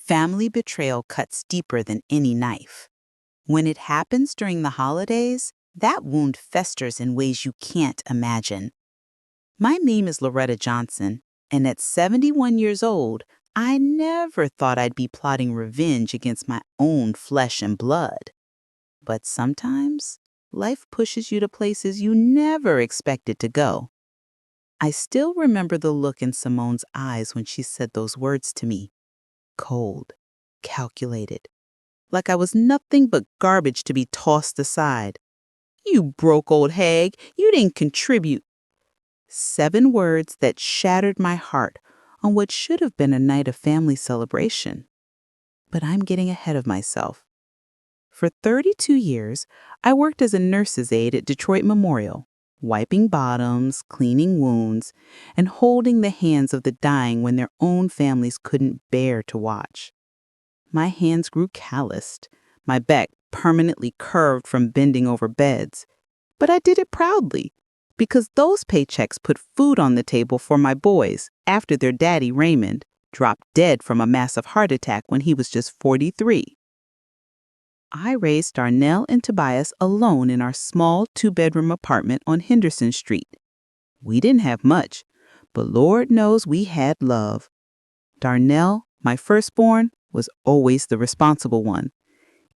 Family betrayal cuts deeper than any knife. When it happens during the holidays, that wound festers in ways you can't imagine. My name is Loretta Johnson, and at 71 years old, I never thought I'd be plotting revenge against my own flesh and blood. But sometimes, life pushes you to places you never expected to go. I still remember the look in Simone's eyes when she said those words to me. Cold, calculated, like I was nothing but garbage to be tossed aside. You broke old hag, you didn't contribute. 7 words that shattered my heart on what should have been a night of family celebration. But I'm getting ahead of myself. For 32 years, I worked as a nurse's aide at Detroit Memorial, wiping bottoms, cleaning wounds, and holding the hands of the dying when their own families couldn't bear to watch. My hands grew calloused, my back permanently curved from bending over beds. But I did it proudly, because those paychecks put food on the table for my boys after their daddy, Raymond, dropped dead from a massive heart attack when he was just 43. I raised Darnell and Tobias alone in our small 2-bedroom apartment on Henderson Street. We didn't have much, but Lord knows we had love. Darnell, my firstborn, was always the responsible one.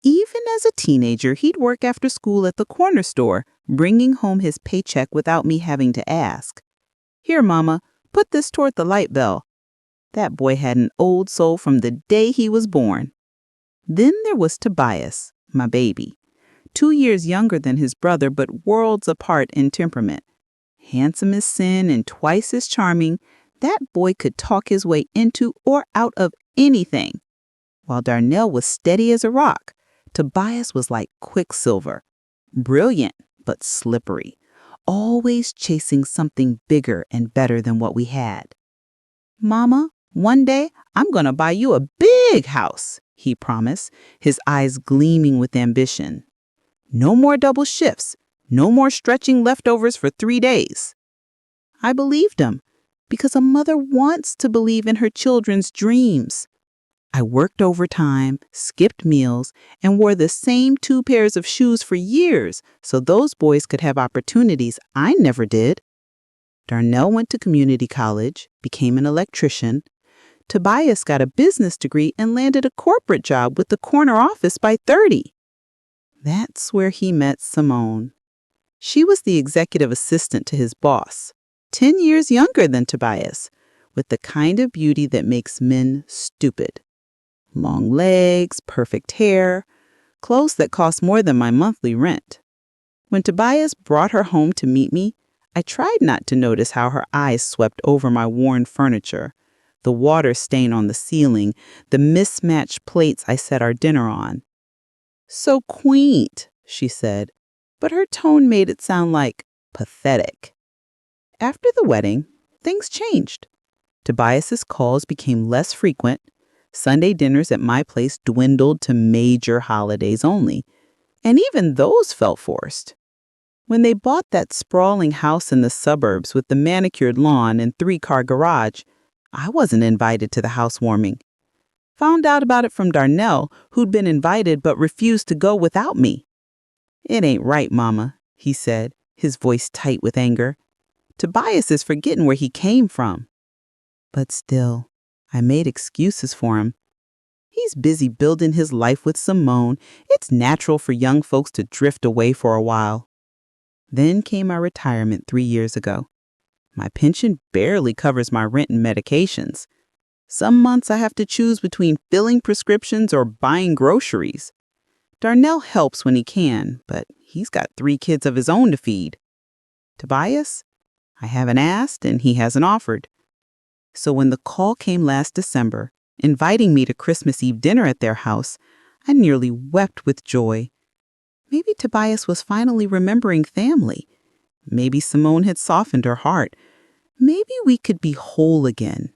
Even as a teenager, he'd work after school at the corner store, bringing home his paycheck without me having to ask. Here, Mama, put this toward the light bill. That boy had an old soul from the day he was born. Then there was Tobias, my baby, 2 years younger than his brother, but worlds apart in temperament. Handsome as sin and twice as charming, that boy could talk his way into or out of anything. While Darnell was steady as a rock, Tobias was like quicksilver, brilliant but slippery, always chasing something bigger and better than what we had. Mama, one day I'm going to buy you a big house, he promised, his eyes gleaming with ambition. No more double shifts, no more stretching leftovers for 3 days. I believed him, because a mother wants to believe in her children's dreams. I worked overtime, skipped meals, and wore the same 2 pairs of shoes for years so those boys could have opportunities I never did. Darnell went to community college, became an electrician. Tobias got a business degree and landed a corporate job with the corner office by 30. That's where he met Simone. She was the executive assistant to his boss, 10 years younger than Tobias, with the kind of beauty that makes men stupid. Long legs, perfect hair, clothes that cost more than my monthly rent. When Tobias brought her home to meet me, I tried not to notice how her eyes swept over my worn furniture, the water stain on the ceiling, the mismatched plates I set our dinner on. So quaint, she said, but her tone made it sound like pathetic. After the wedding, things changed. Tobias's calls became less frequent. Sunday dinners at my place dwindled to major holidays only, and even those felt forced. When they bought that sprawling house in the suburbs with the manicured lawn and 3-car garage, I wasn't invited to the housewarming. Found out about it from Darnell, who'd been invited but refused to go without me. It ain't right, Mama, he said, his voice tight with anger. Tobias is forgetting where he came from. But still, I made excuses for him. He's busy building his life with Simone. It's natural for young folks to drift away for a while. Then came my retirement 3 years ago. My pension barely covers my rent and medications. Some months I have to choose between filling prescriptions or buying groceries. Darnell helps when he can, but he's got 3 kids of his own to feed. Tobias? I haven't asked and he hasn't offered. So when the call came last December, inviting me to Christmas Eve dinner at their house, I nearly wept with joy. Maybe Tobias was finally remembering family. Maybe Simone had softened her heart. Maybe we could be whole again.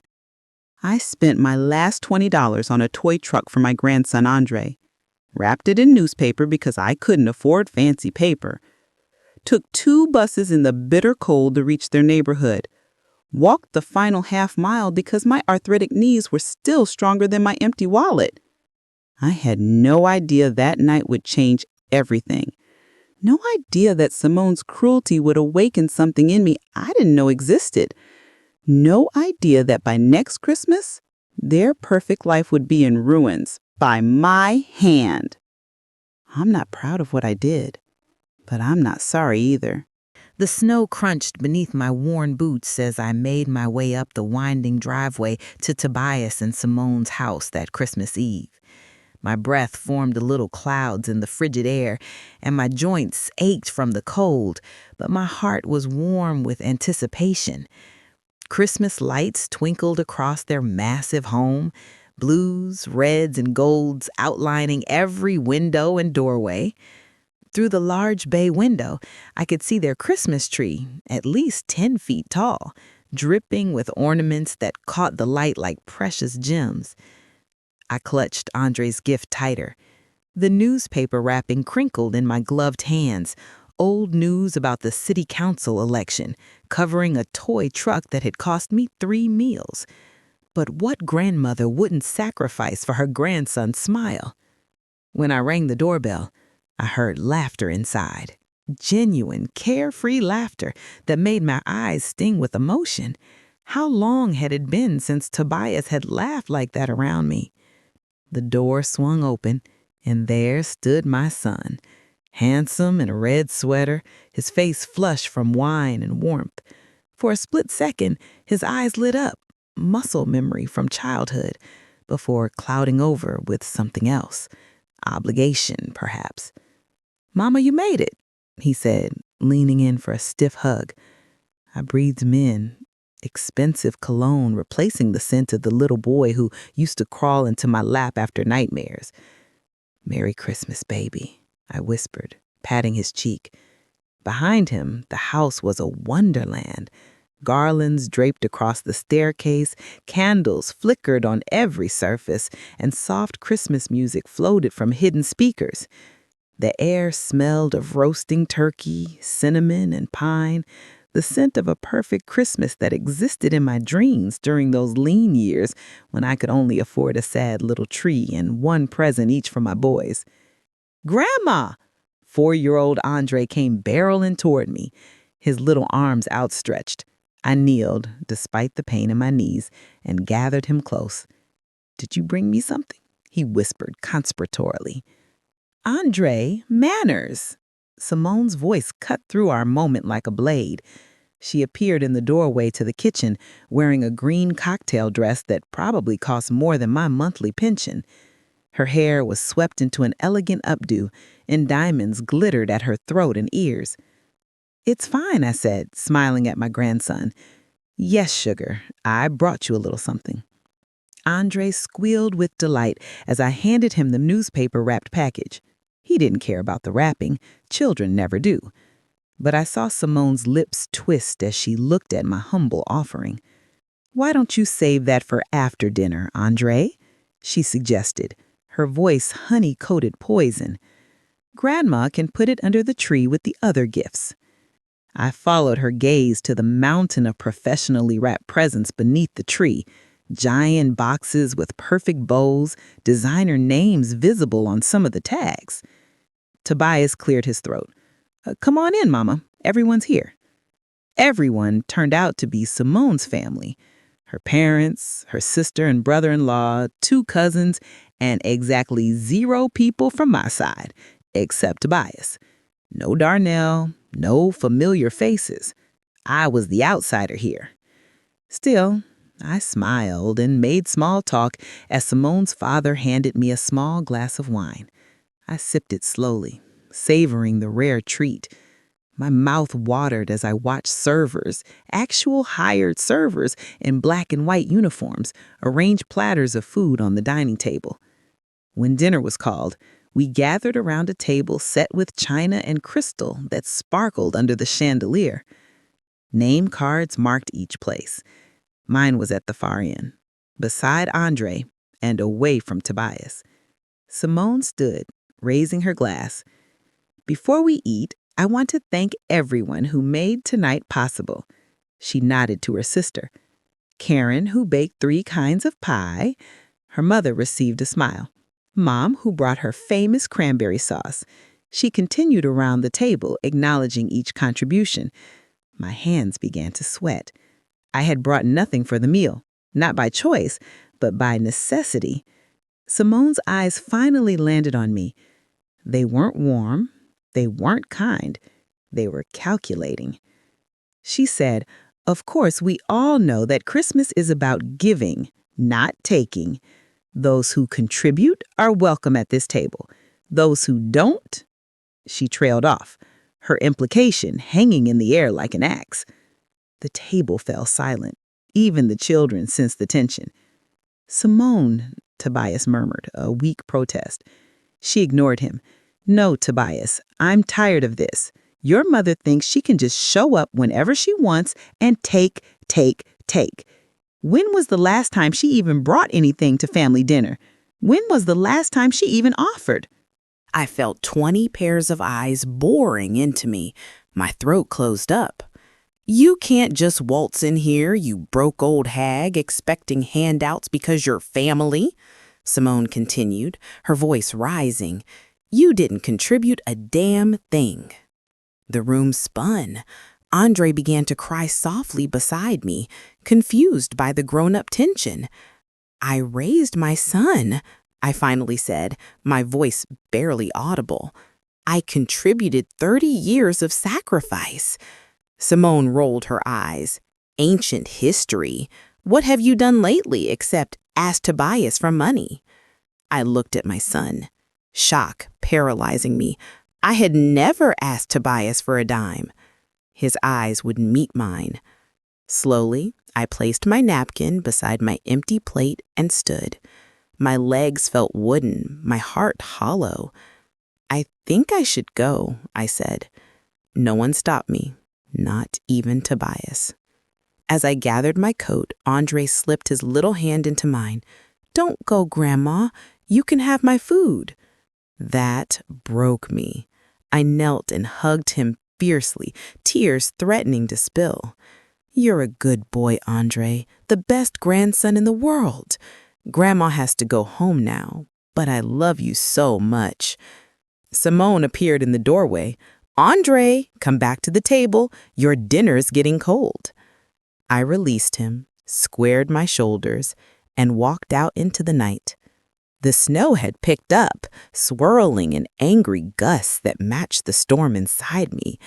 I spent my last $20 on a toy truck for my grandson Andre, wrapped it in newspaper because I couldn't afford fancy paper, took 2 buses in the bitter cold to reach their neighborhood, walked the final half mile because my arthritic knees were still stronger than my empty wallet. I had no idea that night would change everything. No idea that Simone's cruelty would awaken something in me I didn't know existed. No idea that by next Christmas, their perfect life would be in ruins by my hand. I'm not proud of what I did, but I'm not sorry either. The snow crunched beneath my worn boots as I made my way up the winding driveway to Tobias and Simone's house that Christmas Eve. My breath formed little clouds in the frigid air, and my joints ached from the cold, but my heart was warm with anticipation. Christmas lights twinkled across their massive home, blues, reds, and golds outlining every window and doorway. Through the large bay window, I could see their Christmas tree, at least 10 feet tall, dripping with ornaments that caught the light like precious gems. I clutched Andre's gift tighter. The newspaper wrapping crinkled in my gloved hands, old news about the city council election, covering a toy truck that had cost me 3 meals. But what grandmother wouldn't sacrifice for her grandson's smile? When I rang the doorbell, I heard laughter inside. Genuine, carefree laughter that made my eyes sting with emotion. How long had it been since Tobias had laughed like that around me? The door swung open, and there stood my son, handsome in a red sweater, his face flushed from wine and warmth. For a split second, his eyes lit up, muscle memory from childhood, before clouding over with something else. Obligation, perhaps. "Mama, you made it," he said, leaning in for a stiff hug. I breathed him in, expensive cologne replacing the scent of the little boy who used to crawl into my lap after nightmares. "Merry Christmas, baby," I whispered, patting his cheek. Behind him, the house was a wonderland. Garlands draped across the staircase, candles flickered on every surface, and soft Christmas music floated from hidden speakers. The air smelled of roasting turkey, cinnamon, and pine, the scent of a perfect Christmas that existed in my dreams during those lean years when I could only afford a sad little tree and one present each for my boys. "Grandma!" 4-year-old Andre came barreling toward me, his little arms outstretched. I kneeled, despite the pain in my knees, and gathered him close. "Did you bring me something?" he whispered conspiratorially. "Andre, manners!" Simone's voice cut through our moment like a blade. She appeared in the doorway to the kitchen, wearing a green cocktail dress that probably cost more than my monthly pension. Her hair was swept into an elegant updo, and diamonds glittered at her throat and ears. "It's fine," I said, smiling at my grandson. "Yes, sugar, I brought you a little something." Andre squealed with delight as I handed him the newspaper-wrapped package. He didn't care about the wrapping. Children never do. But I saw Simone's lips twist as she looked at my humble offering. "Why don't you save that for after dinner, Andre?" she suggested, her voice honey-coated poison. "Grandma can put it under the tree with the other gifts." I followed her gaze to the mountain of professionally wrapped presents beneath the tree, giant boxes with perfect bows, designer names visible on some of the tags. Tobias cleared his throat. "Come on in, Mama. Everyone's here." Everyone turned out to be Simone's family. Her parents, her sister and brother-in-law, 2 cousins, and exactly 0 people from my side, except Tobias. No Darnell, no familiar faces. I was the outsider here. Still, I smiled and made small talk as Simone's father handed me a small glass of wine. I sipped it slowly, savoring the rare treat. My mouth watered as I watched servers, actual hired servers in black and white uniforms, arrange platters of food on the dining table. When dinner was called, we gathered around a table set with china and crystal that sparkled under the chandelier. Name cards marked each place. Mine was at the far end, beside Andre and away from Tobias. Simone stood, raising her glass. "Before we eat, I want to thank everyone who made tonight possible." She nodded to her sister. Karen, who baked 3 kinds of pie. Her mother received a smile. Mom, who brought her famous cranberry sauce. She continued around the table, acknowledging each contribution. My hands began to sweat. I had brought nothing for the meal, not by choice, but by necessity. Simone's eyes finally landed on me. They weren't warm. They weren't kind. They were calculating. She said, "Of course, we all know that Christmas is about giving, not taking. Those who contribute are welcome at this table. Those who don't—" She trailed off, her implication hanging in the air like an axe. The table fell silent. Even the children sensed the tension. "Simone," Tobias murmured, a weak protest. She ignored him. "No, Tobias, I'm tired of this. Your mother thinks she can just show up whenever she wants and take. When was the last time she even brought anything to family dinner? When was the last time she even offered?" I felt 20 pairs of eyes boring into me. My throat closed up. "You can't just waltz in here, you broke old hag, expecting handouts because you're family," Simone continued, her voice rising. "You didn't contribute a damn thing." The room spun. Andre began to cry softly beside me, confused by the grown-up tension. "I raised my son," I finally said, my voice barely audible. "I contributed 30 years of sacrifice." Simone rolled her eyes. "Ancient history. What have you done lately except ask Tobias for money?" I looked at my son. Shock paralyzing me. I had never asked Tobias for a dime. His eyes would meet mine. Slowly, I placed my napkin beside my empty plate and stood. My legs felt wooden, my heart hollow. "I think I should go," I said. No one stopped me, not even Tobias. As I gathered my coat, Andre slipped his little hand into mine. "Don't go, Grandma. You can have my food." That broke me. I knelt and hugged him fiercely, tears threatening to spill. "You're a good boy, Andre, the best grandson in the world. Grandma has to go home now, but I love you so much." Simone appeared in the doorway. "Andre, come back to the table. Your dinner's getting cold." I released him, squared my shoulders, and walked out into the night. The snow had picked up, swirling in angry gusts that matched the storm inside me.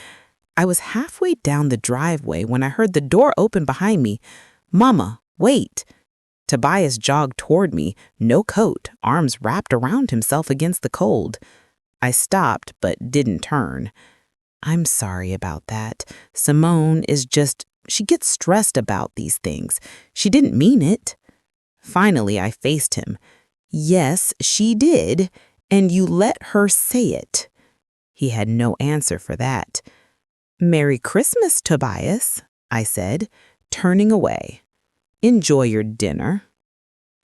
I was halfway down the driveway when I heard the door open behind me. "Mama, wait." Tobias jogged toward me, no coat, arms wrapped around himself against the cold. I stopped but didn't turn. "I'm sorry about that. Simone is she gets stressed about these things. She didn't mean it." Finally, I faced him. "Yes, she did, and you let her say it." He had no answer for that. "Merry Christmas, Tobias," I said, turning away. "Enjoy your dinner."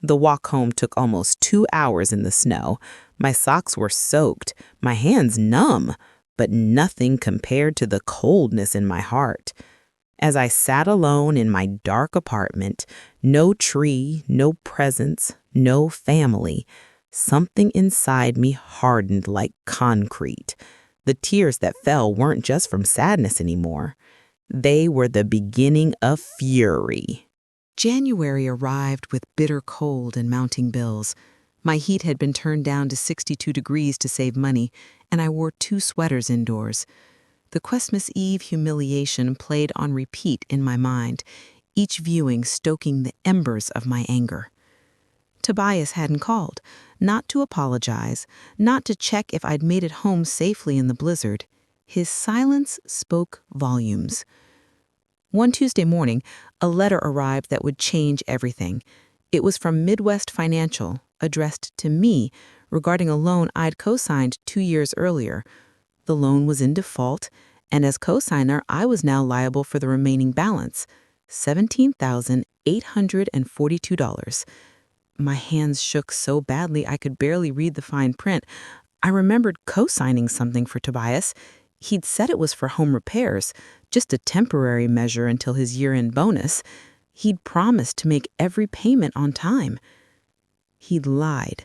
The walk home took almost 2 hours in the snow. My socks were soaked, my hands numb, but nothing compared to the coldness in my heart. As I sat alone in my dark apartment, no tree, no presents, no family, something inside me hardened like concrete. The tears that fell weren't just from sadness anymore. They were the beginning of fury. January arrived with bitter cold and mounting bills. My heat had been turned down to 62 degrees to save money, and I wore 2 sweaters indoors. The Christmas Eve humiliation played on repeat in my mind, each viewing stoking the embers of my anger. Tobias hadn't called, not to apologize, not to check if I'd made it home safely in the blizzard. His silence spoke volumes. One Tuesday morning, a letter arrived that would change everything. It was from Midwest Financial, addressed to me, regarding a loan I'd co-signed 2 years earlier. The loan was in default, and as co-signer, I was now liable for the remaining balance, $17,842. My hands shook so badly I could barely read the fine print. I remembered co-signing something for Tobias. He'd said it was for home repairs. just a temporary measure until his year-end bonus. He'd promised to make every payment on time. He'd lied.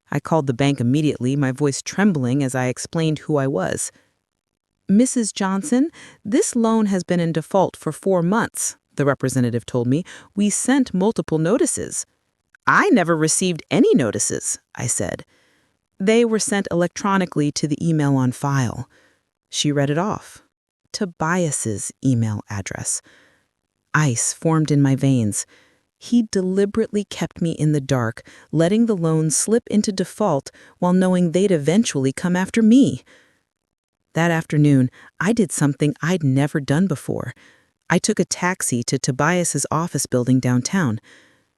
I called the bank immediately, my voice trembling as I explained who I was. "Mrs. Johnson, this loan has been in default for 4 months," the representative told me. "We sent multiple notices." "I never received any notices," I said. "They were sent electronically to the email on file." She read it off. Tobias's email address. Ice formed in my veins. He deliberately kept me in the dark, letting the loan slip into default while knowing they'd eventually come after me. That afternoon, I did something I'd never done before. I took a taxi to Tobias's office building downtown.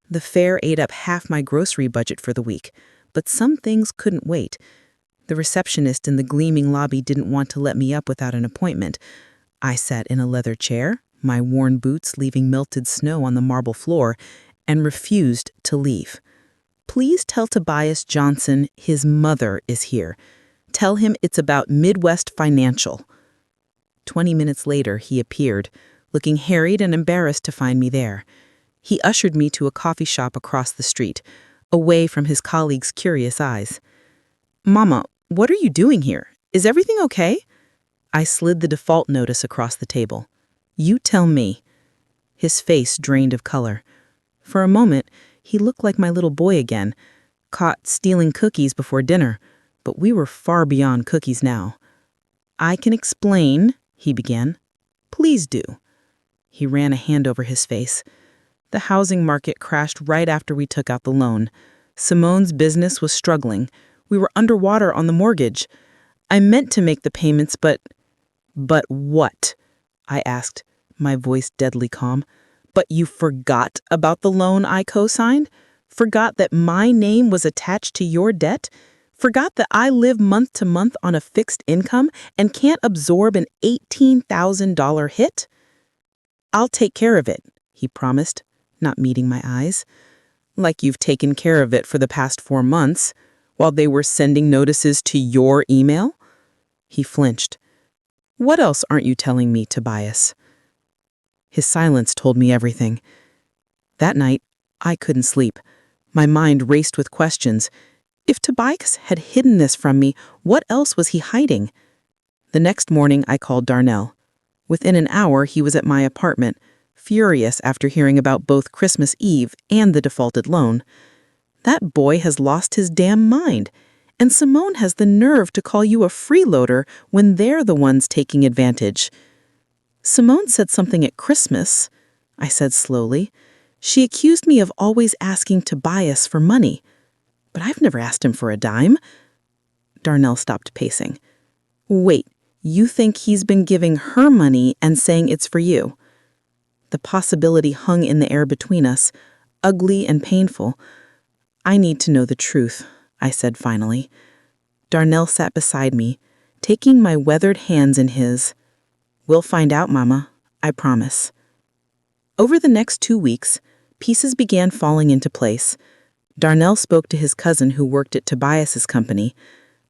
The fare ate up half my grocery budget for the week, but some things couldn't wait. The receptionist in the gleaming lobby didn't want to let me up without an appointment. I sat in a leather chair, my worn boots leaving melted snow on the marble floor, and refused to leave. "Please tell Tobias Johnson his mother is here. Tell him it's about Midwest Financial." 20 minutes later, he appeared, looking harried and embarrassed to find me there. He ushered me to a coffee shop across the street, away from his colleagues' curious eyes. "Mama, what are you doing here? Is everything okay?" I slid the default notice across the table. "You tell me." His face drained of color. For a moment, he looked like my little boy again, caught stealing cookies before dinner, but we were far beyond cookies now. "I can explain," he began. "Please do." He ran a hand over his face. The housing market crashed right after we took out the loan. Simone's business was struggling. We were underwater on the mortgage. I meant to make the payments, but... "But what?" I asked, my voice deadly calm. "But you forgot about the loan I co-signed? Forgot that my name was attached to your debt? Forgot that I live month to month on a fixed income and can't absorb an $18,000 hit?" "I'll take care of it," he promised, not meeting my eyes. "Like you've taken care of it for the past 4 months, while they were sending notices to your email?" He flinched. "What else aren't you telling me, Tobias?" His silence told me everything. That night, I couldn't sleep. My mind raced with questions. If Tobias had hidden this from me, what else was he hiding? The next morning, I called Darnell. Within an hour, he was at my apartment, furious after hearing about both Christmas Eve and the defaulted loan. "That boy has lost his damn mind. And Simone has the nerve to call you a freeloader when they're the ones taking advantage." "Simone said something at Christmas," I said slowly. "She accused me of always asking Tobias for money. But I've never asked him for a dime." Darnell stopped pacing. "Wait, you think he's been giving her money and saying it's for you?" The possibility hung in the air between us, ugly and painful. "I need to know the truth," I said finally. Darnell sat beside me, taking my weathered hands in his. "We'll find out, Mama, I promise." Over the next 2 weeks, pieces began falling into place. Darnell spoke to his cousin who worked at Tobias's company.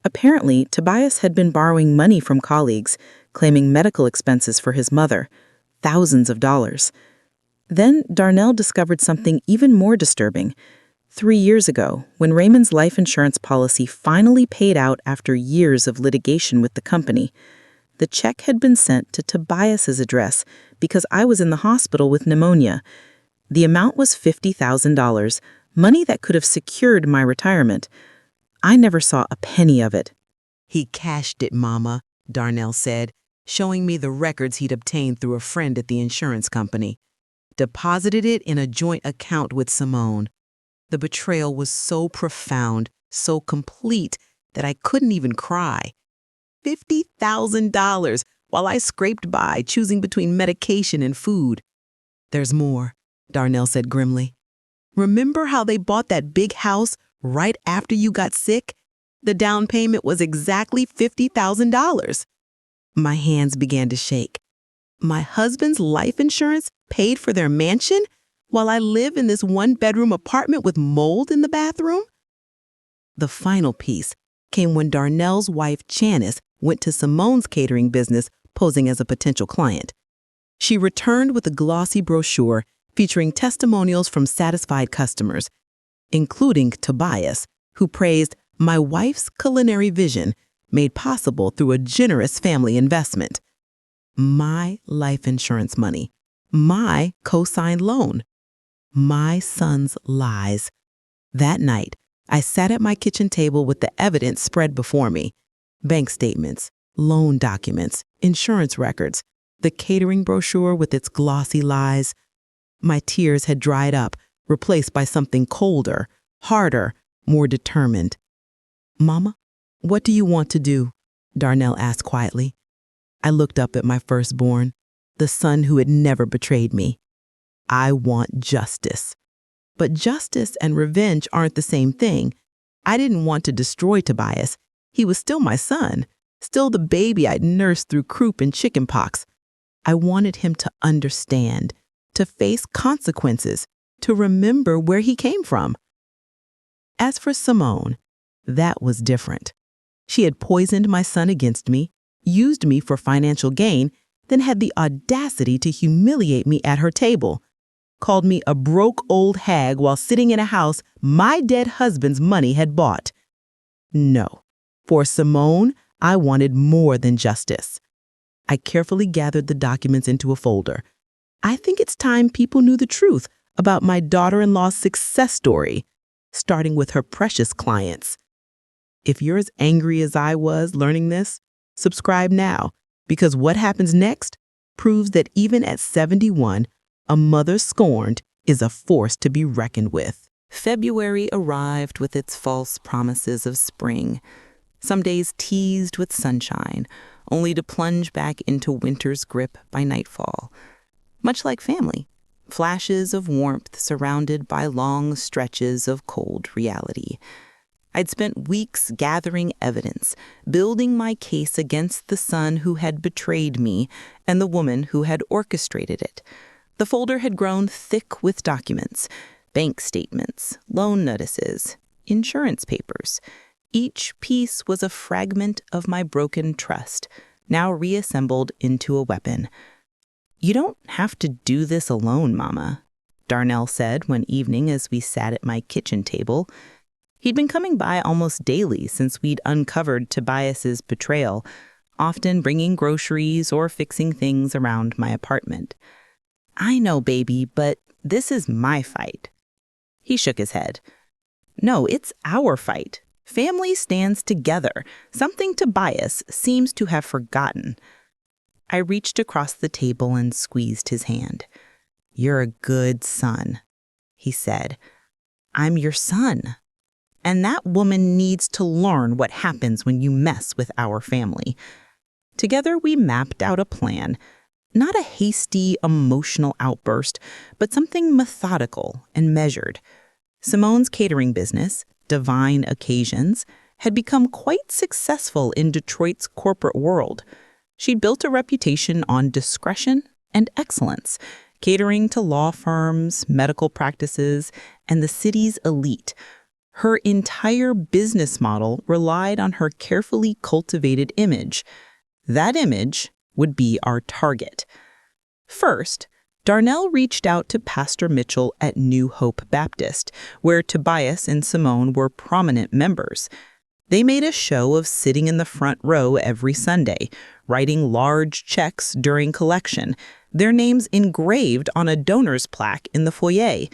Apparently, Tobias had been borrowing money from colleagues, claiming medical expenses for his mother, thousands of dollars. Then Darnell discovered something even more disturbing. 3 years ago, when Raymond's life insurance policy finally paid out after years of litigation with the company, the check had been sent to Tobias's address because I was in the hospital with pneumonia. The amount was $50,000, money that could have secured my retirement. I never saw a penny of it. "He cashed it, Mama," Darnell said, showing me the records he'd obtained through a friend at the insurance company. "Deposited it in a joint account with Simone. The betrayal was so profound, so complete, that I couldn't even cry. $50,000 while I scraped by, choosing between medication and food." "There's more," Darnell said grimly. "Remember how they bought that big house right after you got sick? The down payment was exactly $50,000. My hands began to shake. My husband's life insurance paid for their mansion while I live in this one-bedroom apartment with mold in the bathroom? The final piece came when Darnell's wife, Janice, went to Simone's catering business posing as a potential client. She returned with a glossy brochure featuring testimonials from satisfied customers, including Tobias, who praised my wife's culinary vision made possible through a generous family investment. My life insurance money, my co-signed loan, my son's lies. That night, I sat at my kitchen table with the evidence spread before me: bank statements, loan documents, insurance records, the catering brochure with its glossy lies. My tears had dried up, replaced by something colder, harder, more determined. "Mama, what do you want to do?" Darnell asked quietly. I looked up at my firstborn, the son who had never betrayed me. "I want justice." But justice and revenge aren't the same thing. I didn't want to destroy Tobias. He was still my son, still the baby I'd nursed through croup and chickenpox. I wanted him to understand, to face consequences, to remember where he came from. As for Simone, that was different. She had poisoned my son against me, used me for financial gain, then had the audacity to humiliate me at her table. Called me a broke old hag while sitting in a house my dead husband's money had bought. No, for Simone, I wanted more than justice. I carefully gathered the documents into a folder. I think it's time people knew the truth about my daughter-in-law's success story, starting with her precious clients. If you're as angry as I was learning this, subscribe now, because what happens next proves that even at 71, a mother scorned is a force to be reckoned with. February arrived with its false promises of spring. Some days teased with sunshine, only to plunge back into winter's grip by nightfall. Much like family, flashes of warmth surrounded by long stretches of cold reality. I'd spent weeks gathering evidence, building my case against the son who had betrayed me and the woman who had orchestrated it. The folder had grown thick with documents, bank statements, loan notices, insurance papers. Each piece was a fragment of my broken trust, now reassembled into a weapon. "You don't have to do this alone, Mama," Darnell said one evening as we sat at my kitchen table. He'd been coming by almost daily since we'd uncovered Tobias's betrayal, often bringing groceries or fixing things around my apartment. "I know, baby, but this is my fight." He shook his head. "No, it's our fight. Family stands together, something Tobias seems to have forgotten." I reached across the table and squeezed his hand. "You're a good son," he said. "I'm your son. And that woman needs to learn what happens when you mess with our family." Together we mapped out a plan. Not a hasty, emotional outburst, but something methodical and measured. Simone's catering business, Divine Occasions, had become quite successful in Detroit's corporate world. She'd built a reputation on discretion and excellence, catering to law firms, medical practices, and the city's elite. Her entire business model relied on her carefully cultivated image. That image would be our target. First, Darnell reached out to Pastor Mitchell at New Hope Baptist, where Tobias and Simone were prominent members. They made a show of sitting in the front row every Sunday, writing large checks during collection, their names engraved on a donor's plaque in the foyer.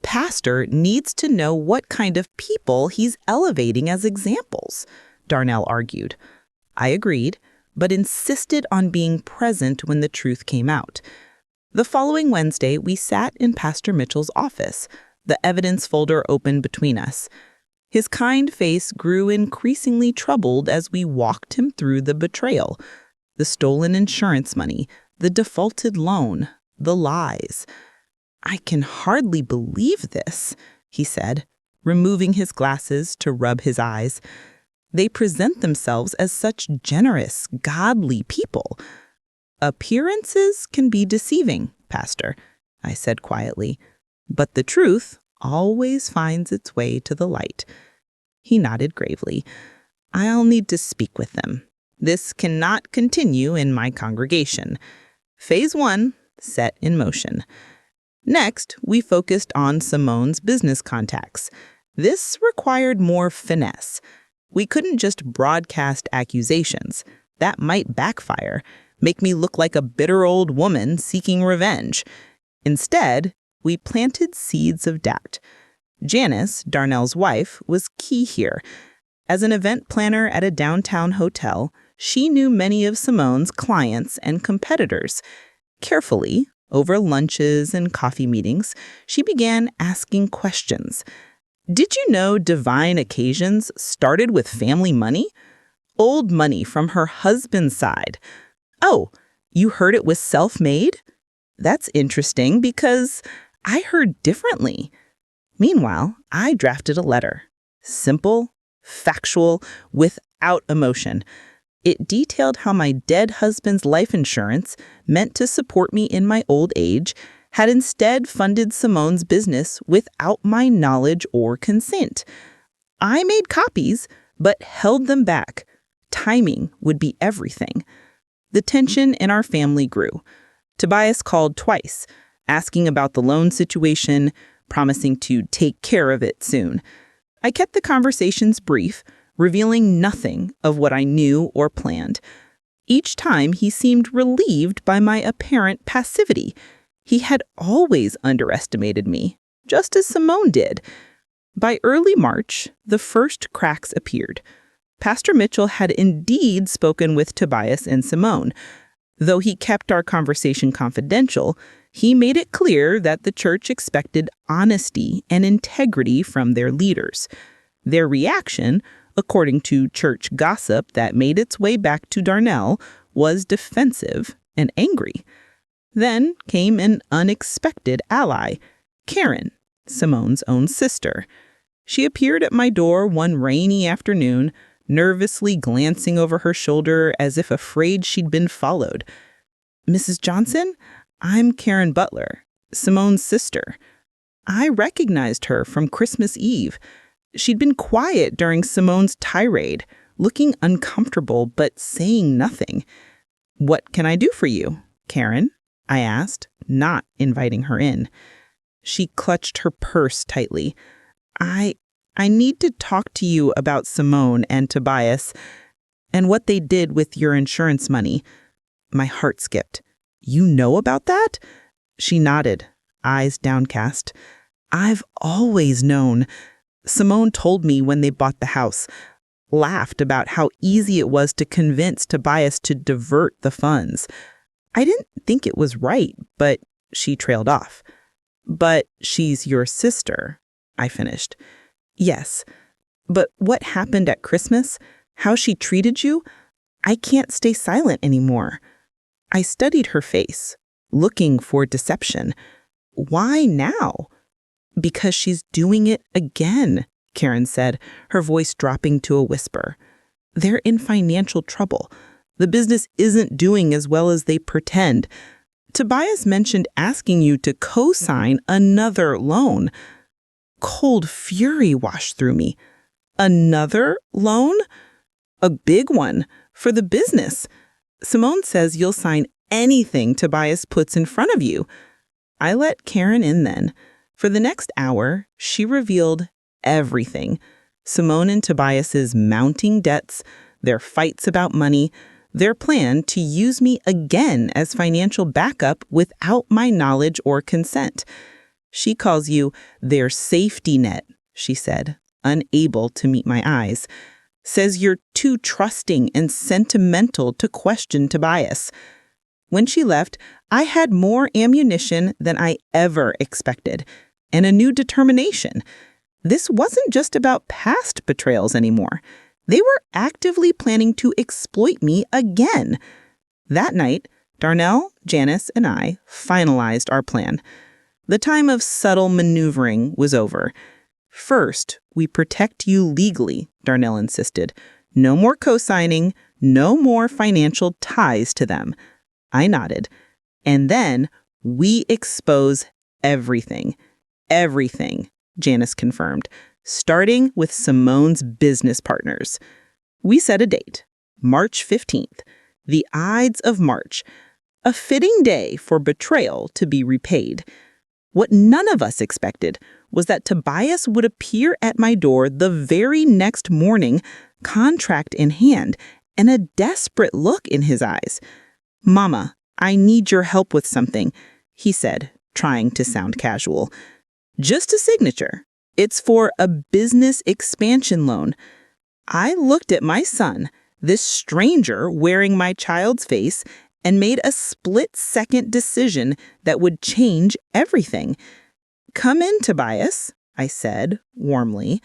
Pastor needs to know what kind of people he's elevating as examples, Darnell argued. I agreed, but insisted on being present when the truth came out. The following Wednesday, we sat in Pastor Mitchell's office, the evidence folder open between us. His kind face grew increasingly troubled as we walked him through the betrayal, the stolen insurance money, the defaulted loan, the lies. "I can hardly believe this," he said, removing his glasses to rub his eyes. "They present themselves as such generous, godly people." "Appearances can be deceiving, Pastor," I said quietly, "but the truth always finds its way to the light." He nodded gravely. "I'll need to speak with them. This cannot continue in my congregation." Phase 1, set in motion. Next, we focused on Simone's business contacts. This required more finesse. We couldn't just broadcast accusations. That might backfire, make me look like a bitter old woman seeking revenge. Instead, we planted seeds of doubt. Janice, Darnell's wife, was key here. As an event planner at a downtown hotel, she knew many of Simone's clients and competitors. Carefully, over lunches and coffee meetings, she began asking questions. Did you know Divine Occasions started with family money? Old money from her husband's side. Oh, you heard it was self-made? That's interesting because I heard differently. Meanwhile, I drafted a letter. Simple, factual, without emotion. It detailed how my dead husband's life insurance, meant to support me in my old age, had instead funded Simone's business without my knowledge or consent. I made copies, but held them back. Timing would be everything. The tension in our family grew. Tobias called twice, asking about the loan situation, promising to take care of it soon. I kept the conversations brief, revealing nothing of what I knew or planned. Each time he seemed relieved by my apparent passivity. He had always underestimated me, just as Simone did. By early March, the first cracks appeared. Pastor Mitchell had indeed spoken with Tobias and Simone. Though he kept our conversation confidential, he made it clear that the church expected honesty and integrity from their leaders. Their reaction, according to church gossip that made its way back to Darnell, was defensive and angry. Then came an unexpected ally, Karen, Simone's own sister. She appeared at my door one rainy afternoon, nervously glancing over her shoulder as if afraid she'd been followed. "Mrs. Johnson, I'm Karen Butler, Simone's sister." I recognized her from Christmas Eve. She'd been quiet during Simone's tirade, looking uncomfortable but saying nothing. "What can I do for you, Karen?" I asked, not inviting her in. She clutched her purse tightly. I need to talk to you about Simone and Tobias and what they did with your insurance money." My heart skipped. "You know about that?" She nodded, eyes downcast. "I've always known. Simone told me when they bought the house, laughed about how easy it was to convince Tobias to divert the funds. I didn't think it was right, but..." She trailed off. "But she's your sister," I finished. "Yes, but what happened at Christmas, how she treated you, I can't stay silent anymore." I studied her face, looking for deception. "Why now?" "Because she's doing it again," Karen said, her voice dropping to a whisper. "They're in financial trouble. The business isn't doing as well as they pretend. Tobias mentioned asking you to co-sign another loan." Cold fury washed through me. "Another loan?" "A big one, for the business. Simone says you'll sign anything Tobias puts in front of you." I let Karen in then. For the next hour, she revealed everything. Simone and Tobias's mounting debts, their fights about money, their plan to use me again as financial backup without my knowledge or consent. "She calls you their safety net," she said, unable to meet my eyes. "Says you're too trusting and sentimental to question Tobias." When she left, I had more ammunition than I ever expected, and a new determination. This wasn't just about past betrayals anymore. They were actively planning to exploit me again. That night, Darnell, Janice, and I finalized our plan. The time of subtle maneuvering was over. "First, we protect you legally," Darnell insisted. "No more co-signing, no more financial ties to them." I nodded. "And then we expose everything." "Everything," Janice confirmed, "starting with Simone's business partners." We set a date, March 15th, the Ides of March. A fitting day for betrayal to be repaid. What none of us expected was that Tobias would appear at my door the very next morning, contract in hand, and a desperate look in his eyes. "Mama, I need your help with something," he said, trying to sound casual. "Just a signature. It's for a business expansion loan." I looked at my son, this stranger wearing my child's face, and made a split-second decision that would change everything. "Come in, Tobias," I said warmly.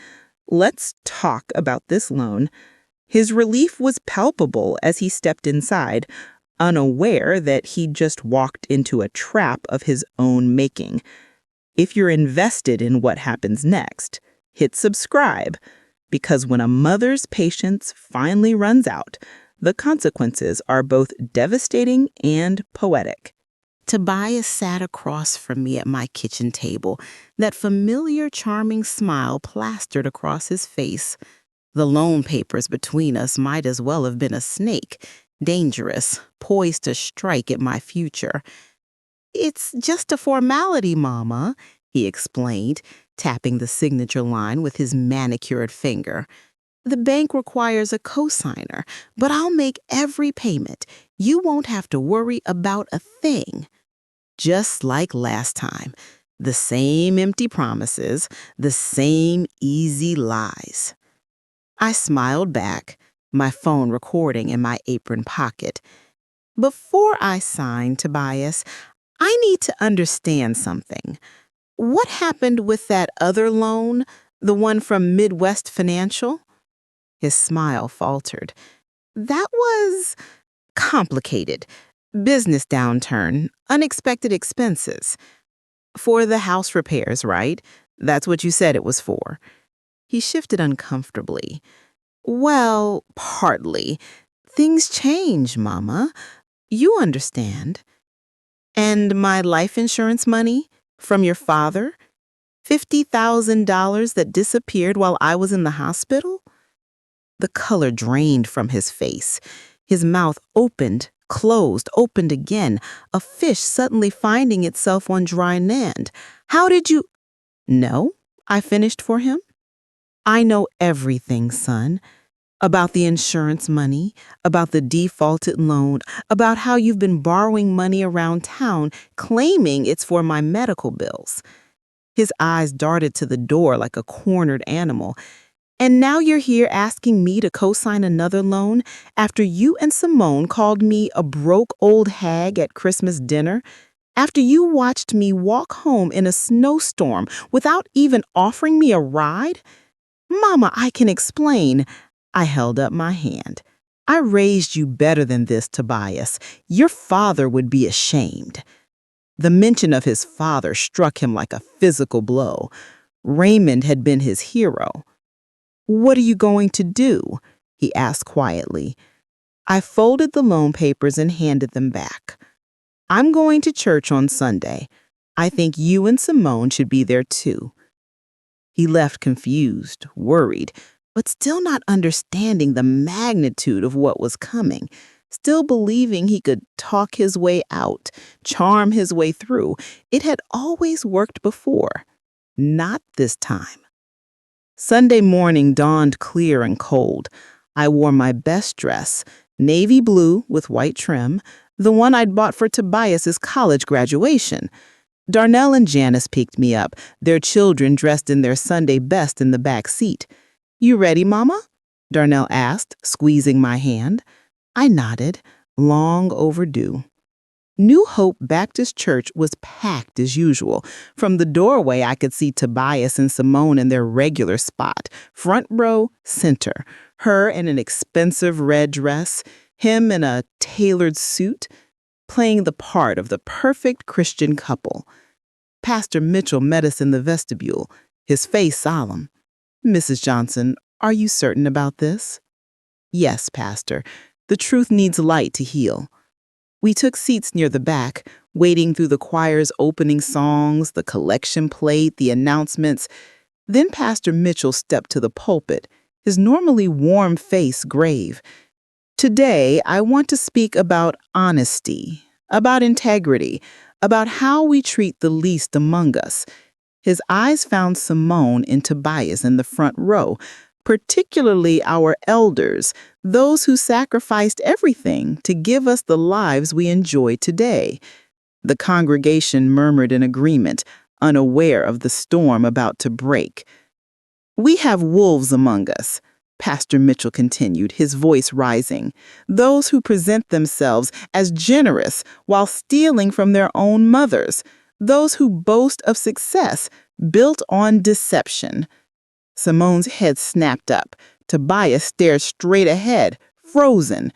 "Let's talk about this loan." His relief was palpable as he stepped inside, unaware that he'd just walked into a trap of his own making. If you're invested in what happens next, hit subscribe, because when a mother's patience finally runs out, the consequences are both devastating and poetic. Tobias sat across from me at my kitchen table, that familiar charming smile plastered across his face. The loan papers between us might as well have been a snake, dangerous, poised to strike at my future. "It's just a formality, Mama," he explained, tapping the signature line with his manicured finger. "The bank requires a cosigner, but I'll make every payment. You won't have to worry about a thing." Just like last time, the same empty promises, the same easy lies. I smiled back, my phone recording in my apron pocket. "Before I sign, Tobias, I need to understand something. What happened with that other loan, the one from Midwest Financial?" His smile faltered. "That was complicated. Business downturn, unexpected expenses. For the house repairs, right? That's what you said it was for." He shifted uncomfortably. "Well, partly. Things change, Mama. You understand. And my life insurance money from your father? $50,000 that disappeared while I was in the hospital?" The color drained from his face. His mouth opened, closed, opened again, a fish suddenly finding itself on dry land. "How did you—" "No," I finished for him. "I know everything, son. About the insurance money, about the defaulted loan, about how you've been borrowing money around town, claiming it's for my medical bills." His eyes darted to the door like a cornered animal. "And now you're here asking me to co-sign another loan after you and Simone called me a broke old hag at Christmas dinner, after you watched me walk home in a snowstorm without even offering me a ride? Mama, I can explain." I held up my hand. "I raised you better than this, Tobias. Your father would be ashamed." The mention of his father struck him like a physical blow. Raymond had been his hero. "What are you going to do?" he asked quietly. I folded the loan papers and handed them back. "I'm going to church on Sunday. I think you and Simone should be there too." He left confused, worried, but still not understanding the magnitude of what was coming, still believing he could talk his way out, charm his way through. It had always worked before. Not this time. Sunday morning dawned clear and cold. I wore my best dress, navy blue with white trim, the one I'd bought for Tobias's college graduation. Darnell and Janice picked me up, their children dressed in their Sunday best in the back seat. "You ready, Mama?" Darnell asked, squeezing my hand. I nodded, long overdue. New Hope Baptist Church was packed as usual. From the doorway, I could see Tobias and Simone in their regular spot, front row, center. Her in an expensive red dress, him in a tailored suit, playing the part of the perfect Christian couple. Pastor Mitchell met us in the vestibule, his face solemn. "Mrs. Johnson, are you certain about this?" "Yes, Pastor. The truth needs light to heal." We took seats near the back, waiting through the choir's opening songs, the collection plate, the announcements. Then Pastor Mitchell stepped to the pulpit, his normally warm face grave. "Today, I want to speak about honesty. about integrity, about how we treat the least among us. His eyes found Simone and Tobias in the front row, particularly our elders, those who sacrificed everything to give us the lives we enjoy today. The congregation murmured in agreement, unaware of the storm about to break. We have wolves among us, Pastor Mitchell continued, his voice rising. Those who present themselves as generous while stealing from their own mothers. Those who boast of success built on deception. Simone's head snapped up. Tobias stared straight ahead, frozen.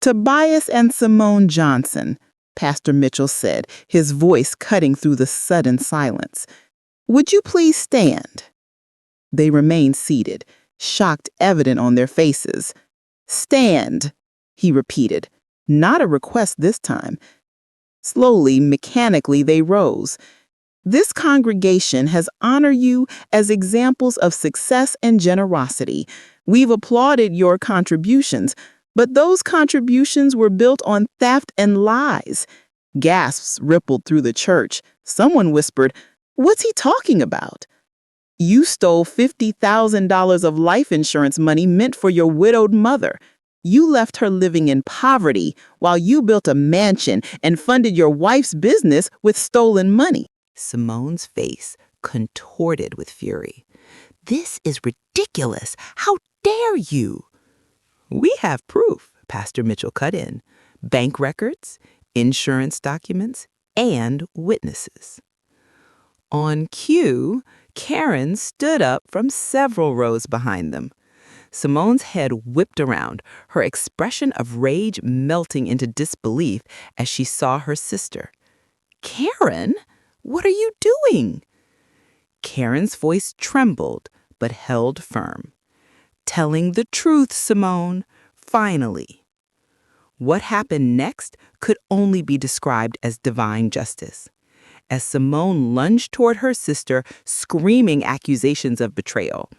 Tobias and Simone Johnson, Pastor Mitchell said, his voice cutting through the sudden silence. Would you please stand? They remained seated, shocked evident on their faces. Stand, he repeated, not a request this time. Slowly, mechanically, they rose. This congregation has honored you as examples of success and generosity. We've applauded your contributions, but those contributions were built on theft and lies. Gasps rippled through the church. Someone whispered, "What's he talking about?" You stole $50,000 of life insurance money meant for your widowed mother. You left her living in poverty while you built a mansion and funded your wife's business with stolen money. Simone's face contorted with fury. This is ridiculous. How dare you? We have proof, Pastor Mitchell cut in. Bank records, insurance documents, and witnesses. On cue, Karen stood up from several rows behind them. Simone's head whipped around, her expression of rage melting into disbelief as she saw her sister. Karen, what are you doing? Karen's voice trembled but held firm. Telling the truth, Simone, finally. What happened next could only be described as divine justice. As Simone lunged toward her sister, screaming accusations of betrayal.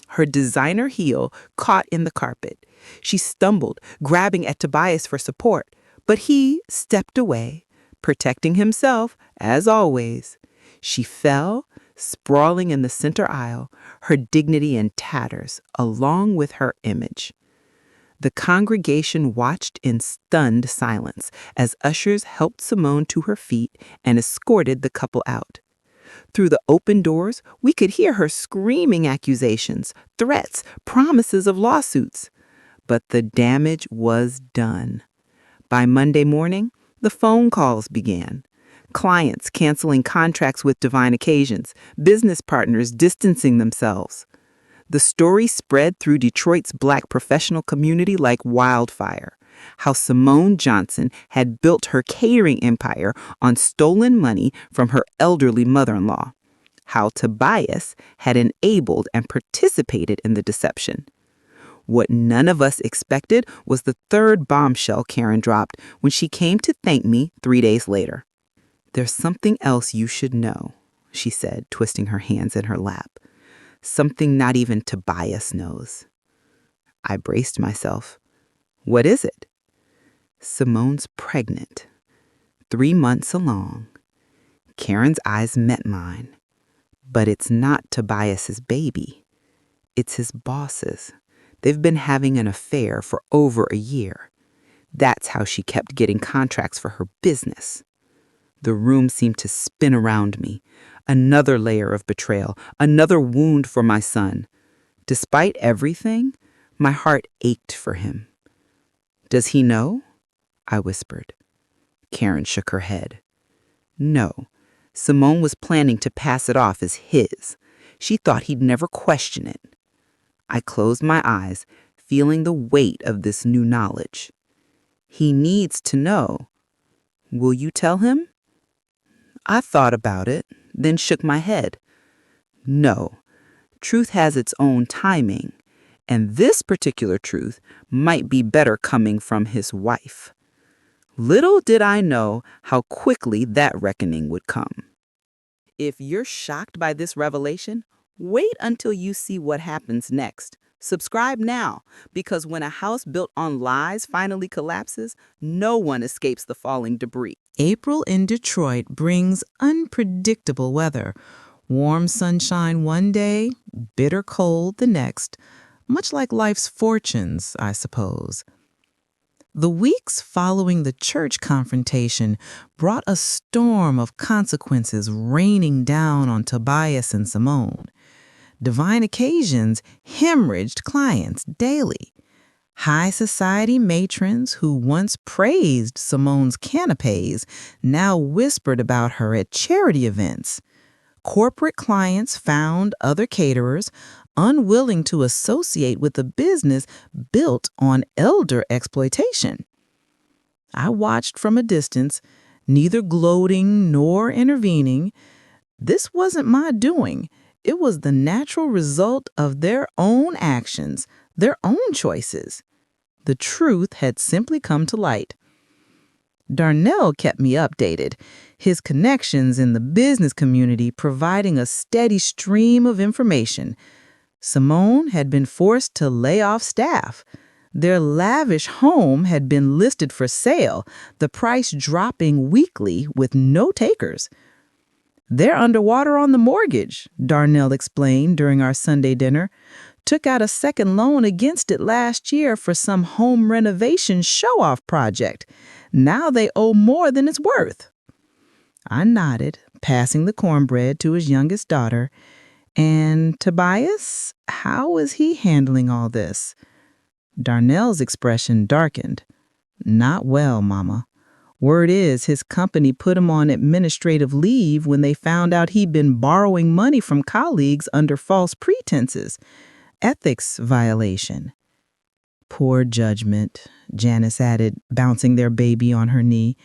Her designer heel caught in the carpet. She stumbled, grabbing at Tobias for support, but he stepped away, protecting himself, as always. She fell, sprawling in the center aisle, her dignity in tatters, along with her image. The congregation watched in stunned silence as ushers helped Simone to her feet and escorted the couple out. Through the open doors, we could hear her screaming accusations, threats, promises of lawsuits. But the damage was done. By Monday morning, the phone calls began. Clients canceling contracts with divine occasions, business partners distancing themselves. The story spread through Detroit's Black professional community like wildfire. How Simone Johnson had built her catering empire on stolen money from her elderly mother-in-law. How Tobias had enabled and participated in the deception. What none of us expected was the third bombshell Karen dropped when she came to thank me 3 days later. There's something else you should know, she said, twisting her hands in her lap. Something not even Tobias knows. I braced myself. What is it? Simone's pregnant. 3 months along. Karen's eyes met mine. But it's not Tobias's baby. It's his boss's. They've been having an affair for over a year. That's how she kept getting contracts for her business. The room seemed to spin around me. Another layer of betrayal, another wound for my son. Despite everything, my heart ached for him. Does he know? I whispered. Karen shook her head. No, Simone was planning to pass it off as his. She thought he'd never question it. I closed my eyes, feeling the weight of this new knowledge. He needs to know. Will you tell him? I thought about it, then shook my head. No, truth has its own timing, and this particular truth might be better coming from his wife. Little did I know how quickly that reckoning would come. If you're shocked by this revelation, wait until you see what happens next. Subscribe now, because when a house built on lies finally collapses, no one escapes the falling debris. April in Detroit brings unpredictable weather. Warm sunshine one day, bitter cold the next, much like life's fortunes, I suppose. The weeks following the church confrontation brought a storm of consequences raining down on Tobias and Simone. Divine occasions hemorrhaged clients daily. High society matrons who once praised Simone's canapes now whispered about her at charity events. Corporate clients found other caterers unwilling to associate with a business built on elder exploitation. I watched from a distance, neither gloating nor intervening. This wasn't my doing. It was the natural result of their own actions, their own choices. The truth had simply come to light. Darnell kept me updated, his connections in the business community providing a steady stream of information. Simone had been forced to lay off staff. Their lavish home had been listed for sale, the price dropping weekly with no takers. "They're underwater on the mortgage," Darnell explained during our Sunday dinner. "Took out a second loan against it last year for some home renovation show-off project. Now they owe more than it's worth." I nodded, passing the cornbread to his youngest daughter. "And Tobias, how is he handling all this?" Darnell's expression darkened. "Not well, Mama. Word is his company put him on administrative leave when they found out he'd been borrowing money from colleagues under false pretenses. Ethics violation." "Poor judgment," Janice added, bouncing their baby on her knee.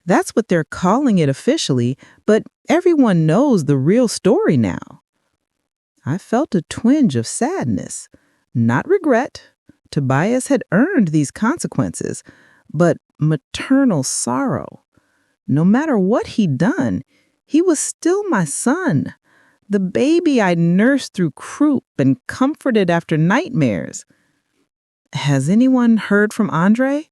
"That's what they're calling it officially, but everyone knows the real story now." I felt a twinge of sadness, not regret. Tobias had earned these consequences, but maternal sorrow. No matter what he'd done, he was still my son, the baby I nursed through croup and comforted after nightmares. "Has anyone heard from Andre?"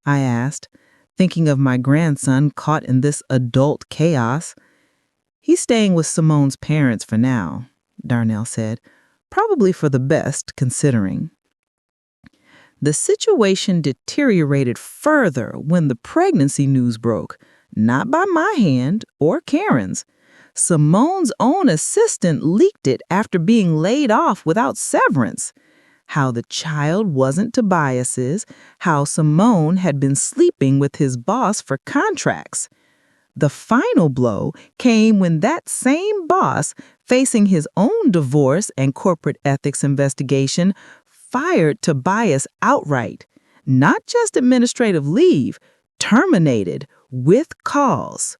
I asked, thinking of my grandson caught in this adult chaos. "He's staying with Simone's parents for now," Darnell said. "Probably for the best, considering." The situation deteriorated further when the pregnancy news broke, not by my hand or Karen's. Simone's own assistant leaked it after being laid off without severance. How the child wasn't Tobias's, how Simone had been sleeping with his boss for contracts. The final blow came when that same boss, facing his own divorce and corporate ethics investigation, fired Tobias outright. Not just administrative leave, terminated with cause.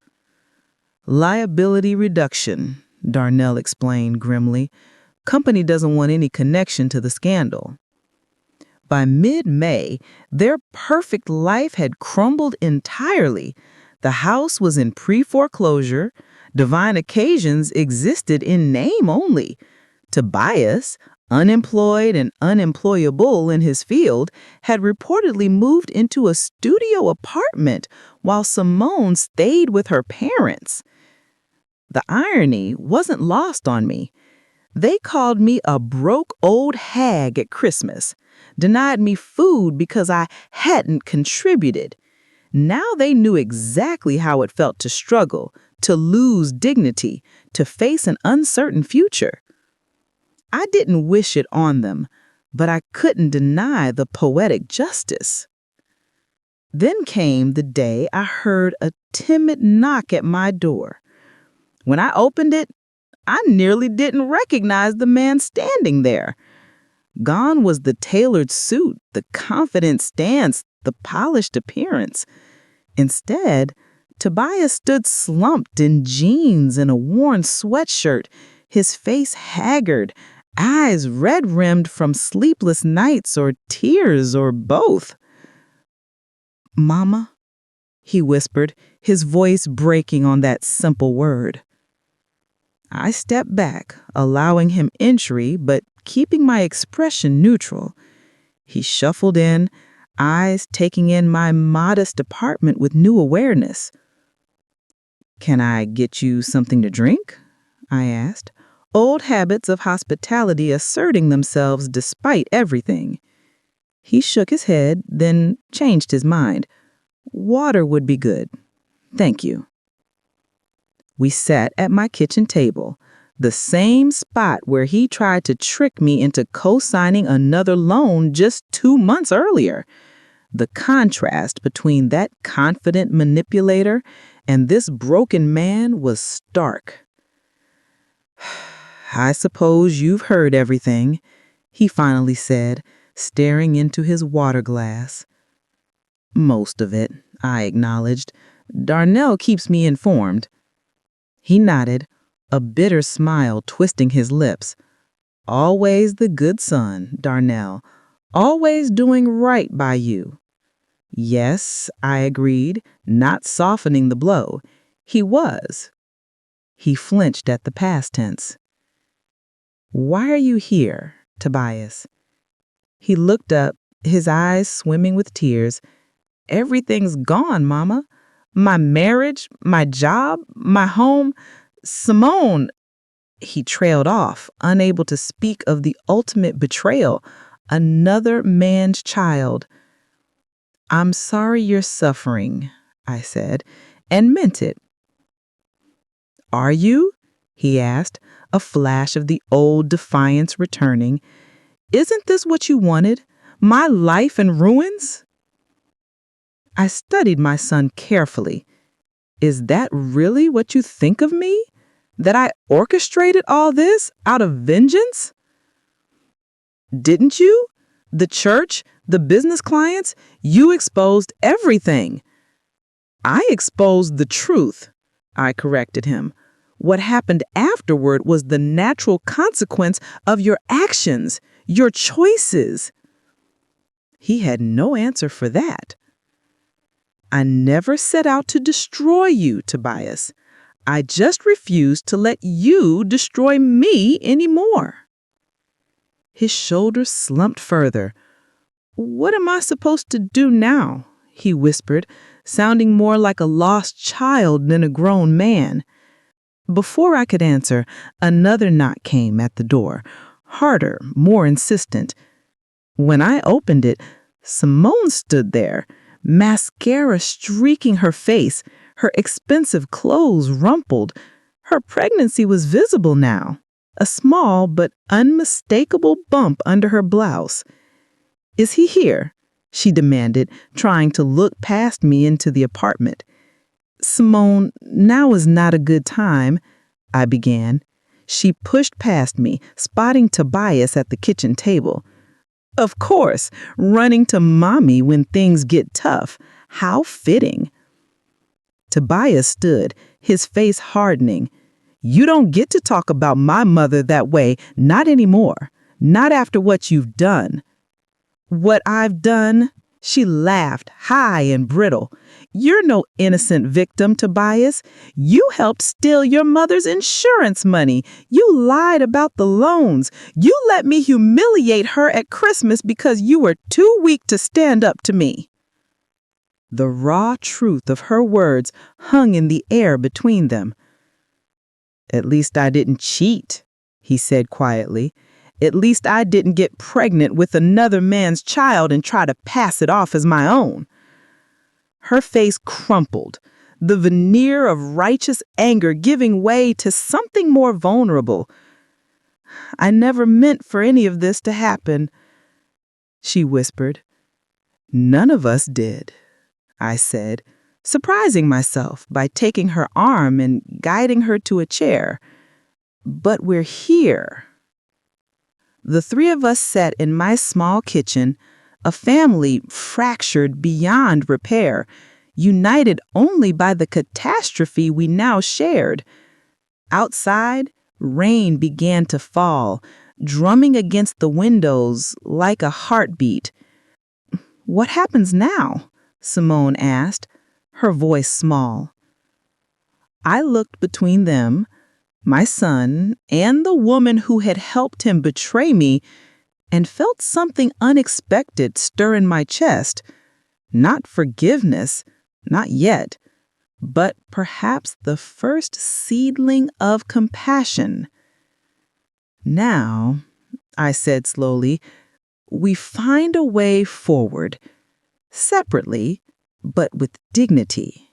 "Liability reduction," Darnell explained grimly. "Company doesn't want any connection to the scandal." By mid-May, their perfect life had crumbled entirely. The house was in pre-foreclosure. Divine occasions existed in name only. Tobias, unemployed and unemployable in his field, had reportedly moved into a studio apartment while Simone stayed with her parents. The irony wasn't lost on me. They called me a broke old hag at Christmas, denied me food because I hadn't contributed. Now they knew exactly how it felt to struggle, to lose dignity, to face an uncertain future. I didn't wish it on them, but I couldn't deny the poetic justice. Then came the day I heard a timid knock at my door. When I opened it, I nearly didn't recognize the man standing there. Gone was the tailored suit, the confident stance, the polished appearance. Instead, Tobias stood slumped in jeans and a worn sweatshirt, his face haggard, eyes red-rimmed from sleepless nights or tears or both. "Mama," he whispered, his voice breaking on that simple word. I stepped back, allowing him entry but keeping my expression neutral. He shuffled in, eyes taking in my modest apartment with new awareness. "Can I get you something to drink?" I asked, old habits of hospitality asserting themselves despite everything. He shook his head, then changed his mind. "Water would be good. Thank you." We sat at my kitchen table, the same spot where he tried to trick me into co-signing another loan just 2 months earlier. The contrast between that confident manipulator and this broken man was stark. "I suppose you've heard everything," he finally said, staring into his water glass. "Most of it," I acknowledged. "Darnell keeps me informed." He nodded, a bitter smile twisting his lips. "Always the good son, Darnell. Always doing right by you." "Yes," I agreed, not softening the blow. "He was." He flinched at the past tense. "Why are you here, Tobias?" He looked up, his eyes swimming with tears. "Everything's gone, Mama. My marriage, my job, my home. Simone." He trailed off, unable to speak of the ultimate betrayal, another man's child. "I'm sorry you're suffering," I said, and meant it. "Are you?" he asked, a flash of the old defiance returning. "Isn't this what you wanted? My life in ruins?" I studied my son carefully. "Is that really what you think of me? That I orchestrated all this out of vengeance?" "Didn't you? The church, the business clients, you exposed everything." "I exposed the truth," I corrected him. "What happened afterward was the natural consequence of your actions, your choices." He had no answer for that. "I never set out to destroy you, Tobias. I just refused to let you destroy me anymore." His shoulders slumped further. "What am I supposed to do now?" he whispered, sounding more like a lost child than a grown man. Before I could answer, another knock came at the door, harder, more insistent. When I opened it, Simone stood there, mascara streaking her face, her expensive clothes rumpled. Her pregnancy was visible now, a small but unmistakable bump under her blouse. "Is he here?" she demanded, trying to look past me into the apartment. "Simone, now is not a good time," I began. She pushed past me, spotting Tobias at the kitchen table. "Of course, running to Mommy when things get tough. How fitting." Tobias stood, his face hardening. "You don't get to talk about my mother that way, not anymore. Not after what you've done." "What I've done?" She laughed, high and brittle. "You're no innocent victim, Tobias. You helped steal your mother's insurance money. You lied about the loans. You let me humiliate her at Christmas because you were too weak to stand up to me." The raw truth of her words hung in the air between them. "At least I didn't cheat," he said quietly. "At least I didn't get pregnant with another man's child and try to pass it off as my own." Her face crumpled, the veneer of righteous anger giving way to something more vulnerable. "I never meant for any of this to happen," she whispered. "None of us did," I said, surprising myself by taking her arm and guiding her to a chair. "But we're here." The three of us sat in my small kitchen, a family fractured beyond repair, united only by the catastrophe we now shared. Outside, rain began to fall, drumming against the windows like a heartbeat. "What happens now?" Simone asked, her voice small. I looked between them, my son, and the woman who had helped him betray me, and felt something unexpected stir in my chest. Not forgiveness, not yet, but perhaps the first seedling of compassion. Now, I said slowly, we find a way forward, separately, but with dignity.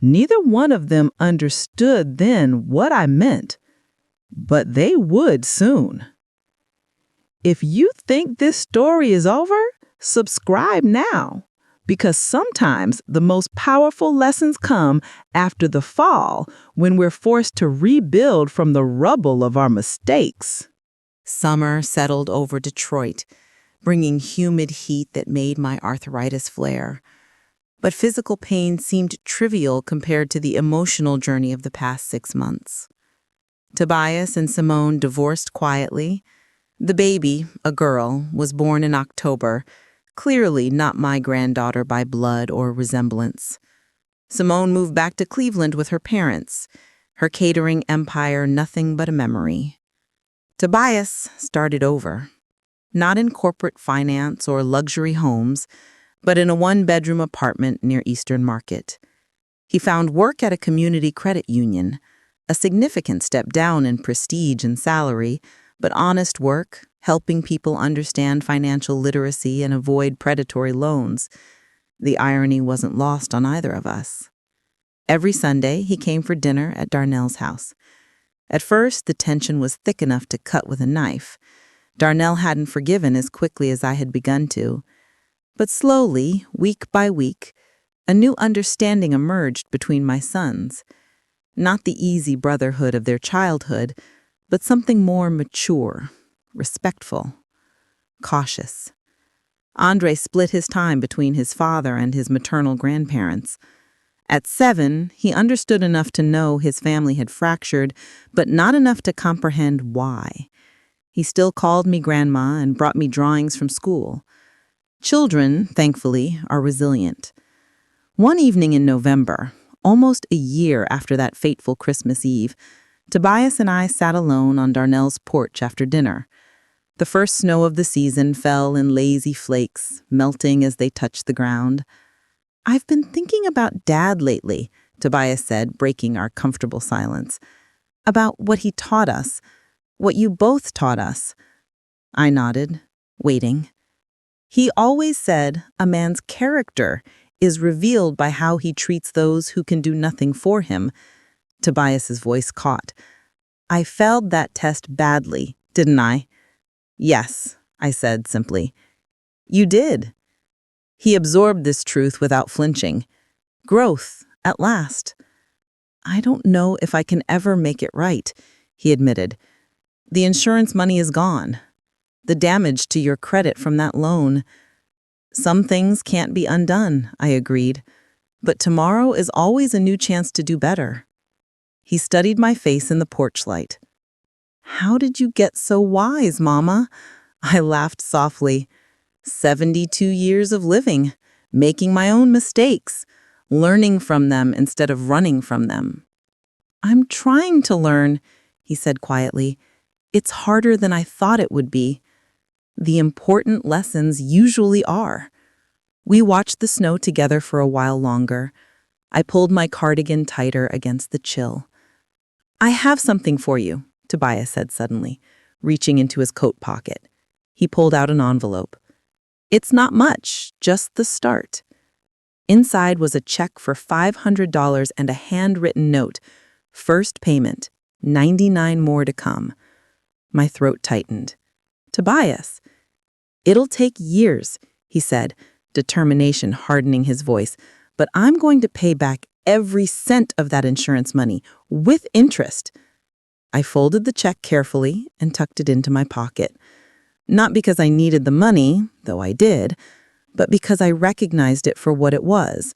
Neither one of them understood then what I meant, but they would soon. If you think this story is over, subscribe now, because sometimes the most powerful lessons come after the fall when we're forced to rebuild from the rubble of our mistakes. Summer settled over Detroit, bringing humid heat that made my arthritis flare. But physical pain seemed trivial compared to the emotional journey of the past 6 months. Tobias and Simone divorced quietly. The baby, a girl, was born in October, clearly not my granddaughter by blood or resemblance. Simone moved back to Cleveland with her parents, her catering empire nothing but a memory. Tobias started over, not in corporate finance or luxury homes, but in a one-bedroom apartment near Eastern Market. He found work at a community credit union, a significant step down in prestige and salary, but honest work, helping people understand financial literacy and avoid predatory loans. The irony wasn't lost on either of us. Every Sunday, he came for dinner at Darnell's house. At first, the tension was thick enough to cut with a knife. Darnell hadn't forgiven as quickly as I had begun to. But slowly, week by week, a new understanding emerged between my sons. Not the easy brotherhood of their childhood, but something more mature, respectful, cautious. Andre split his time between his father and his maternal grandparents. At 7, he understood enough to know his family had fractured, but not enough to comprehend why. He still called me grandma and brought me drawings from school. Children, thankfully, are resilient. One evening in November, almost a year after that fateful Christmas Eve, Tobias and I sat alone on Darnell's porch after dinner. The first snow of the season fell in lazy flakes, melting as they touched the ground. "I've been thinking about Dad lately," Tobias said, breaking our comfortable silence. "About what he taught us, what you both taught us." I nodded, waiting. "He always said a man's character is revealed by how he treats those who can do nothing for him." Tobias's voice caught. "I failed that test badly, didn't I?" "Yes," I said simply. "You did." He absorbed this truth without flinching. Growth, at last. "I don't know if I can ever make it right," he admitted. "The insurance money is gone. The damage to your credit from that loan. Some things can't be undone," I agreed. "But tomorrow is always a new chance to do better." He studied my face in the porch light. "How did you get so wise, Mama?" I laughed softly. 72 years of living, making my own mistakes, learning from them instead of running from them. "I'm trying to learn," he said quietly. "It's harder than I thought it would be. The important lessons usually are." We watched the snow together for a while longer. I pulled my cardigan tighter against the chill. "I have something for you," Tobias said suddenly, reaching into his coat pocket. He pulled out an envelope. "It's not much, just the start." Inside was a check for $500 and a handwritten note. First payment, 99 more to come. My throat tightened. "Tobias." "It'll take years," he said, determination hardening his voice, "but I'm going to pay back every cent of that insurance money, with interest." I folded the check carefully and tucked it into my pocket. Not because I needed the money, though I did, but because I recognized it for what it was.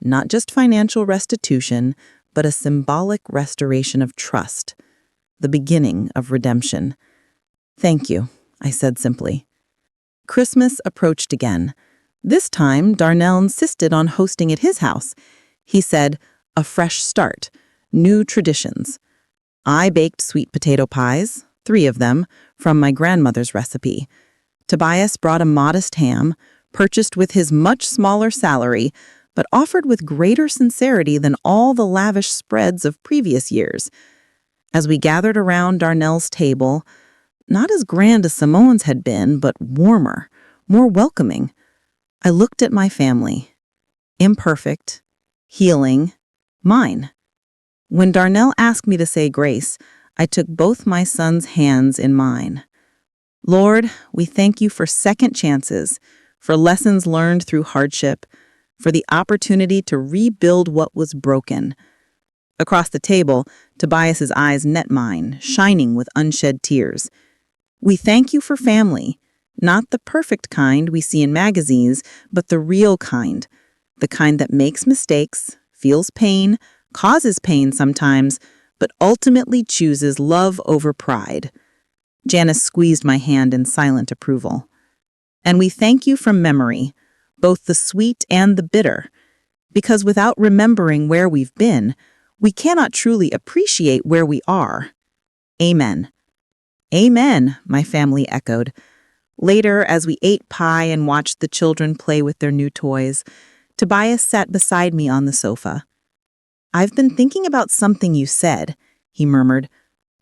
Not just financial restitution, but a symbolic restoration of trust. The beginning of redemption. "Thank you," I said simply. Christmas approached again. This time, Darnell insisted on hosting at his house. He said, a fresh start, new traditions. I baked sweet potato pies, 3 of them, from my grandmother's recipe. Tobias brought a modest ham, purchased with his much smaller salary, but offered with greater sincerity than all the lavish spreads of previous years. As we gathered around Darnell's table, not as grand as Simone's had been, but warmer, more welcoming, I looked at my family. Imperfect, healing, mine. When Darnell asked me to say grace, I took both my son's hands in mine. Lord, we thank you for second chances, for lessons learned through hardship, for the opportunity to rebuild what was broken. Across the table, Tobias's eyes met mine, shining with unshed tears. We thank you for family, not the perfect kind we see in magazines, but the real kind, the kind that makes mistakes, feels pain, causes pain sometimes, but ultimately chooses love over pride. Janice squeezed my hand in silent approval. And we thank you from memory, both the sweet and the bitter, because without remembering where we've been, we cannot truly appreciate where we are. Amen. Amen, my family echoed. Later, as we ate pie and watched the children play with their new toys, Tobias sat beside me on the sofa. I've been thinking about something you said, he murmured,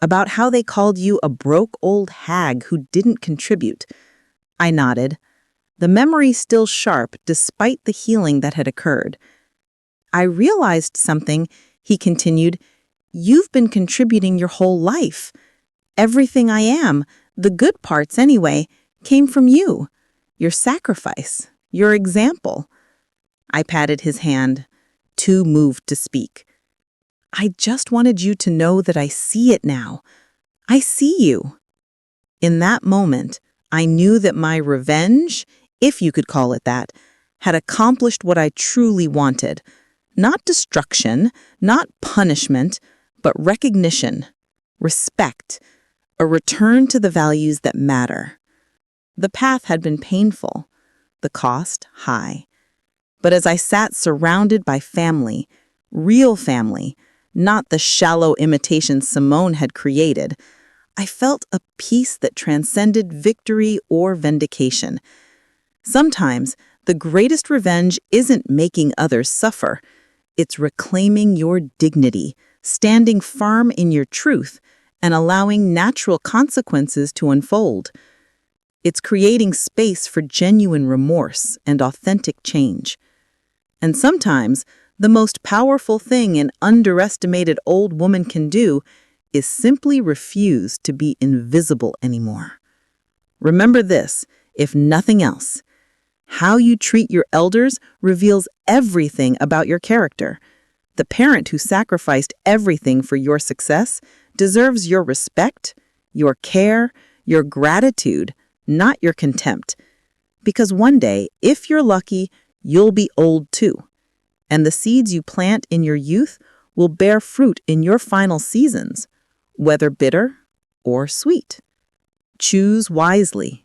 about how they called you a broke old hag who didn't contribute. I nodded, the memory still sharp despite the healing that had occurred. I realized something, he continued. You've been contributing your whole life. Everything I am, the good parts anyway, came from you. Your sacrifice, your example. I patted his hand, too moved to speak. I just wanted you to know that I see it now. I see you. In that moment, I knew that my revenge, if you could call it that, had accomplished what I truly wanted. Not destruction, not punishment, but recognition, respect, a return to the values that matter. The path had been painful, the cost high. But as I sat surrounded by family, real family, not the shallow imitation Simone had created, I felt a peace that transcended victory or vindication. Sometimes, the greatest revenge isn't making others suffer. It's reclaiming your dignity, standing firm in your truth, and allowing natural consequences to unfold. It's creating space for genuine remorse and authentic change. And sometimes, the most powerful thing an underestimated old woman can do is simply refuse to be invisible anymore. Remember this, if nothing else. How you treat your elders reveals everything about your character. The parent who sacrificed everything for your success deserves your respect, your care, your gratitude, not your contempt. Because one day, if you're lucky, you'll be old too. And the seeds you plant in your youth will bear fruit in your final seasons, whether bitter or sweet. Choose wisely.